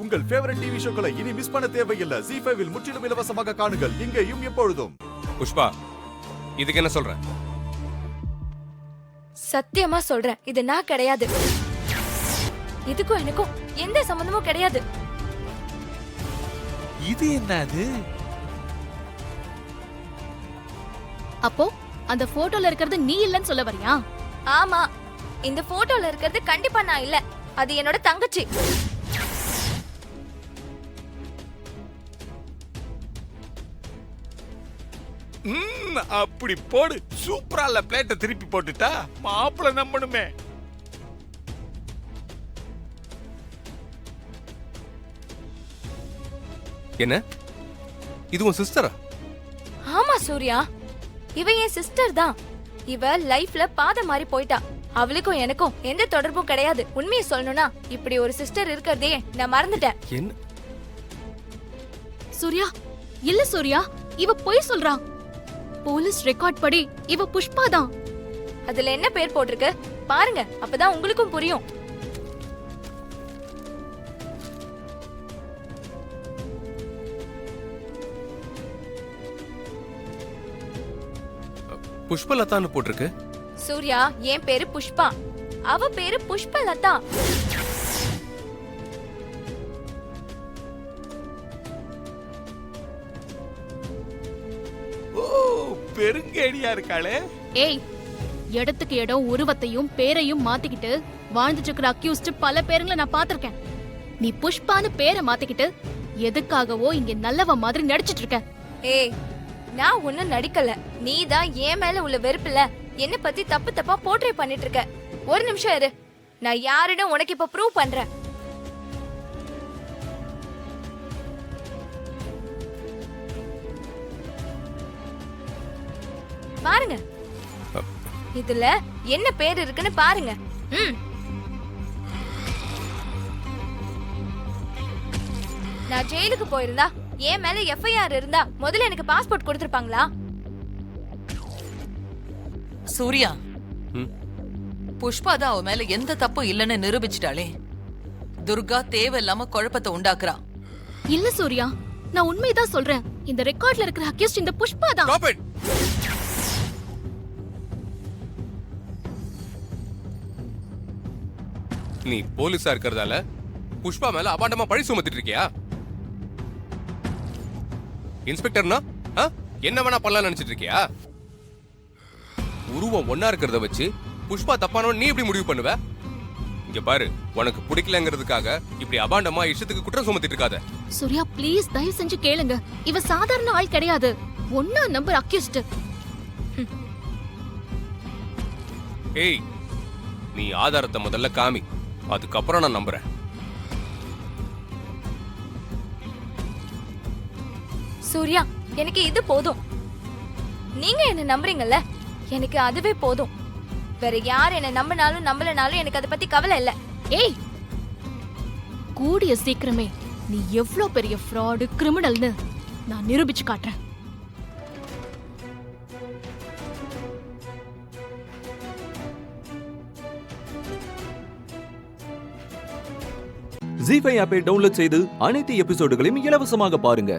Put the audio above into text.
உங்கள் favourite TV ஷோக்களை இனி miss பண்ண தேவையில்லை. ZEE5 இல் முற்றிலும் இலவசமாக காணுங்கள். இங்கேயும் எப்பொழுதும். புஷ்பா, இதுக்கு என்ன சொல்ற? சத்தியமா சொல்றேன், இது நான் கிடையாது. இதுக்கும் எனக்கும் எந்த சம்பந்தமும் கிடையாது. இது என்னது? அப்போ அந்த போட்டோல இருக்கிறது நீ இல்லன்னு சொல்ல வரியா? ஆமா, இந்த போட்டோல இருக்கிறது கண்டிப்பா நான் இல்ல. அது என்னோட தங்கச்சி. அப்படி போடு. சூப்பரா இல்ல? பிளேட்டை திருப்பி போட்டுட்டா மாப்பிள்ள நம்பணுமே. என்ன, இது உன் சிஸ்டரா? ஆமா சூர்யா, இவ என் சிஸ்டர் தான். இவ லைஃப்ல பாதை மாறி போயிட்டா. அவளுக்கும் எனக்கும் எந்த தொடர்பும் கிடையாது. உண்மையை சொல்லணும்னா இப்படி ஒரு சிஸ்டர் இருக்கிறதே நான் மறந்துட்டேன். என்ன சூர்யா, இல்ல சூர்யா, இவ பொய் சொல்றா. போலீஸ் ரெக்கார்ட் படி இவ புஷ்பா தான். அதுல என்ன பேர் போட்டிருக்கு பாருங்க, அப்பதான் உங்களுக்கும் புரியும். புஷ்பலதான்னு போட்டிருக்கு. சூர்யா, என் பேரு புஷ்பா, அவ பேரு புஷ்பலதா. ஓ, பெருங்கேடியா இருக்காளே. ஏய், இடத்துக்கு இடம் உருவத்தையும் பேரையும் மாத்திக்கிட்டு வாழ்ந்துட்டு இருக்கிற அக்யூஸ்ட் பல பேருங்களை நான் பாத்திருக்கேன். நீ புஷ்பான்னு பேரை மாத்திக்கிட்டு எதுக்காகவோ இங்க நல்லவ மாதிரி நடிச்சிட்டு இருக்க. ஏய், நான் ஒண்ணும் நடிக்கல. நீதான் என் மேல உள்ள வெறுப்புல என்ன பத்தி தப்பு தப்பா போர்ட்ரே பண்ணிட்டு இருக்க. ஒரு நிமிஷம் இரு, நான் யாருன்னு உனக்கு இப்ப ப்ரூவ் பண்றேன். பாருங்க, இதுல என்ன பேர் இருக்குன்னு பாருங்க. நான் ஜெயிலுக்கு போயிருந்தா என் மேல FIR இருந்தா முதல்ல எனக்கு பாஸ்போர்ட் கொடுத்திருப்பாங்களா? சூர்யா, புஷ்பா தான் அவ மேல எந்த தப்பும் இல்லன்னு நிரூபிச்சிட்டாளே. துர்கா தேவையில்லாம குழப்பத்தை உண்டாக்குறா. இல்ல சூர்யா, நான் உண்மைதான் சொல்றேன். இந்த ரெக்கார்ட்ல இருக்கிற அக்யூஸ்ட் இந்த புஷ்பா தான். Stop it. நீ போலீஸா இருக்கிறதால புஷ்பா மேல அபாண்டமா பழி சுமத்திட்டு இருக்கியா? இன்ஸ்பெக்டர்னா என்ன வேணா பண்ணலாம் நினைச்சிட்டு இருக்கியா? உருவம் ஒன்னா இருக்கிறத வச்சு புஷ்பா தப்பானவன் நீ எப்படி முடிவு பண்ணுவ? இங்க பாரு, உனக்கு பிடிக்கலங்கிறதுக்காக இப்படி அபாண்டமா இஷ்டத்துக்கு குற்றம் சுமத்திட்டு இருக்காத. சூர்யா, ப்ளீஸ் தயவு செஞ்சு கேளுங்க. இவ சாதாரண ஆள் கிடையாது. ஒன்னா நம்பர் அக்யூஸ்ட். ஏய், நீ ஆதாரத்தை முதல்ல காமி, அதுக்கப்புறம் நான் நம்புறேன். சூர்யா, எனக்கு இது போதும். நீங்க என்ன நம்புறீங்கல்ல, எனக்கு அதுவே போதும். வேற யார் என்ன நம்பினாலும் நம்பலனாலும் எனக்கு அதை பத்தி கவலை இல்ல. ஏய், கூடிய சீக்கிரமே நீ எவ்ளோ பெரிய ஃப்ராடு கிரிமினல்னு நான் நிரூபிச்சு காட்டுறேன். ZEE5 ஆப்பை டவுன்லோட் செய்து அனைத்து எபிசோடுகளையும் இலவசமாக பாருங்க.